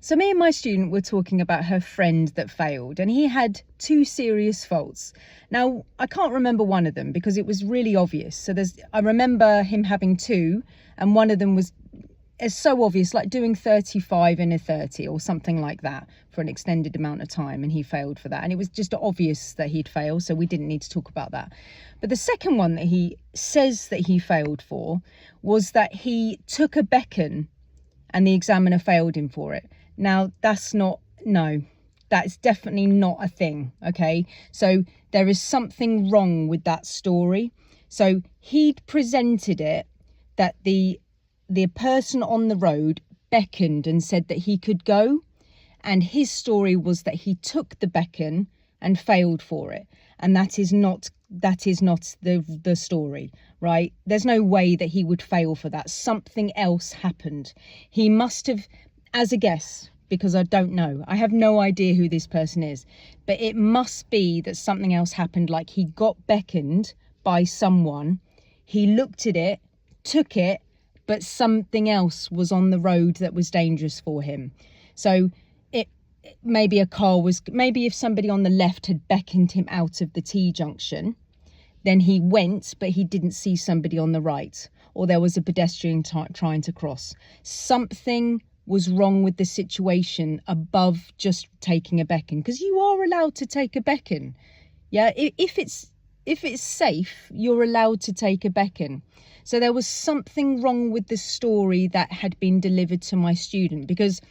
So me and my student were talking about her friend that failed, and he had 2 serious faults. Now, I can't remember one of them because it was really obvious. So I remember him having 2, and one of them was so obvious, like doing 35 in a 30 or something like that for an extended amount of time, and he failed for that. And it was just obvious that he'd failed, so we didn't need to talk about that. But the second one that he says that he failed for was that he took a beckon and the examiner failed him for it. Now, that's definitely not a thing, okay? So there is something wrong with that story. So he'd presented it that the person on the road beckoned and said that he could go, and his story was that he took the beckon and failed for it, and that is not the story, right? There's no way that he would fail for that. Something else happened. He must have, as a guess, because I don't know, I have no idea who this person is, but it must be that something else happened, like he got beckoned by someone, he looked at it, took it, but something else was on the road that was dangerous for him. So maybe if somebody on the left had beckoned him out of the T-junction, then he went, but he didn't see somebody on the right, or there was a pedestrian trying to cross. Something was wrong with the situation above just taking a beckon, because you are allowed to take a beckon. Yeah, if it's safe, you're allowed to take a beckon. So there was something wrong with the story that had been delivered to my student, because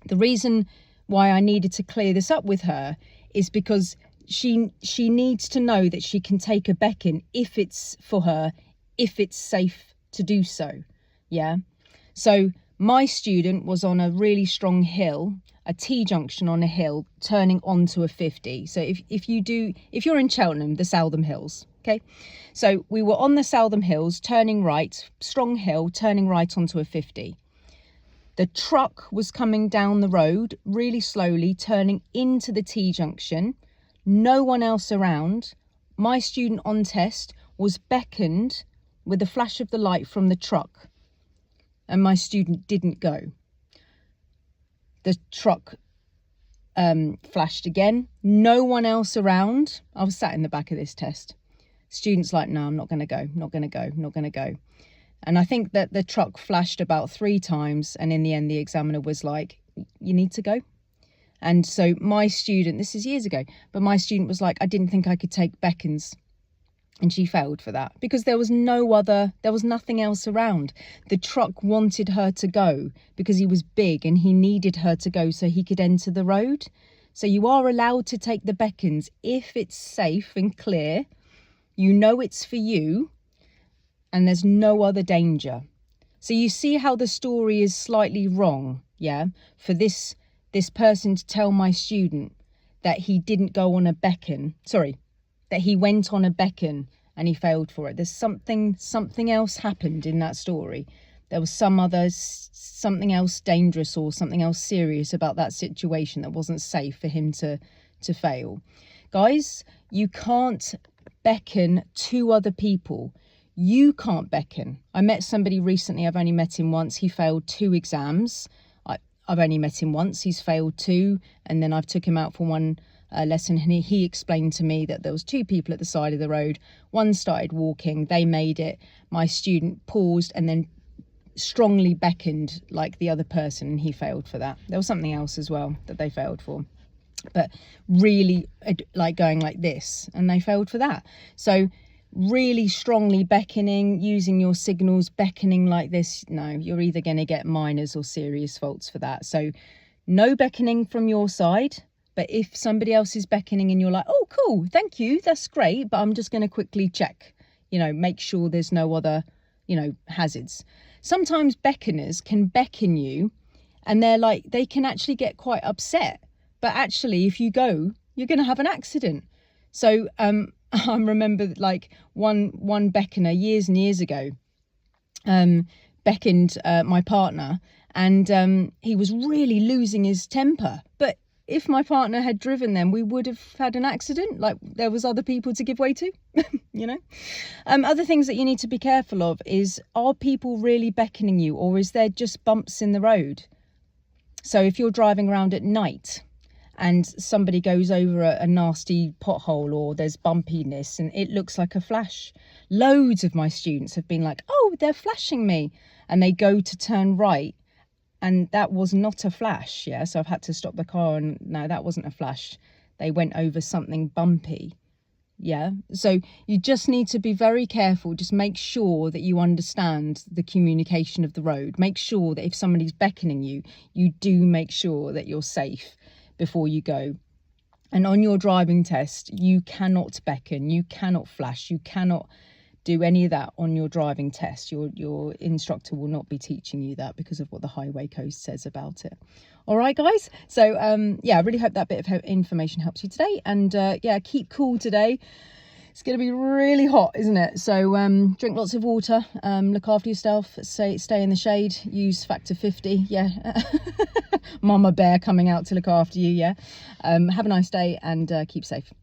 the reason why I needed to clear this up with her is because she needs to know that she can take a beckon if it's for her, if it's safe to do so. Yeah. So my student was on a really strong hill, a T-junction on a hill, turning onto a 50. So if you're in Cheltenham, the Southam Hills, okay? So we were on the Southam Hills, turning right, strong hill, turning right onto a 50. The truck was coming down the road really slowly, turning into the T-junction. No one else around. My student on test was beckoned with a flash of the light from the truck, and my student didn't go. The truck flashed again. No one else around. I was sat in the back of this test. Student's like, no, I'm not going to go, not going to go, not going to go. And I think that the truck flashed about 3 times, and in the end the examiner was like, you need to go. And so my student, this is years ago, but my student was like, I didn't think I could take beckons. And she failed for that because there was nothing else around. The truck wanted her to go because he was big and he needed her to go so he could enter the road. So you are allowed to take the beckons if it's safe and clear, you know it's for you, and there's no other danger. So you see how the story is slightly wrong, yeah? For this person to tell my student that he didn't go on a beckon, that he went on a beckon and he failed for it. There's something else happened in that story. There was something else dangerous or something else serious about that situation that wasn't safe for him to fail. Guys, you can't beckon to other people. You can't beckon. I met somebody recently, I've only met him once. He failed 2 exams. I've only met him once. He's failed 2, and then I've took him out for one lesson, and he explained to me that there was 2 people at the side of the road. One started walking, they made it. My student paused and then strongly beckoned like the other person, and he failed for that. There was something else as well that they failed for, but really like going like this, and they failed for that. So really strongly beckoning, using your signals, beckoning like this, no, you're either going to get minors or serious faults for that. So no beckoning from your side. But if somebody else is beckoning and you're like, oh, cool, thank you, that's great, but I'm just going to quickly check, make sure there's no other, hazards. Sometimes beckoners can beckon you and they can actually get quite upset. But actually, if you go, you're going to have an accident. So I remember like one beckoner years and years ago beckoned my partner, and he was really losing his temper. But if my partner had driven them, we would have had an accident. Like there was other people to give way to, Other things that you need to be careful of is, are people really beckoning you, or is there just bumps in the road? So if you're driving around at night and somebody goes over a nasty pothole, or there's bumpiness and it looks like a flash, loads of my students have been like, oh, they're flashing me, and they go to turn right and that was not a flash. Yeah, so I've had to stop the car, and no, that wasn't a flash. They went over something bumpy. Yeah, so you just need to be very careful. Just make sure that you understand the communication of the road. Make sure that if somebody's beckoning you, you do make sure that you're safe before you go. And on your driving test, you cannot beckon, you cannot flash, you cannot do any of that on your driving test. Your instructor will not be teaching you that because of what the highway code says about it. All right, guys. So yeah, I really hope that bit of information helps you today. And yeah, keep cool today. It's going to be really hot, isn't it? So drink lots of water, look after yourself, stay in the shade, use factor 50. Yeah. Mama bear coming out to look after you. Yeah. Have a nice day, and keep safe.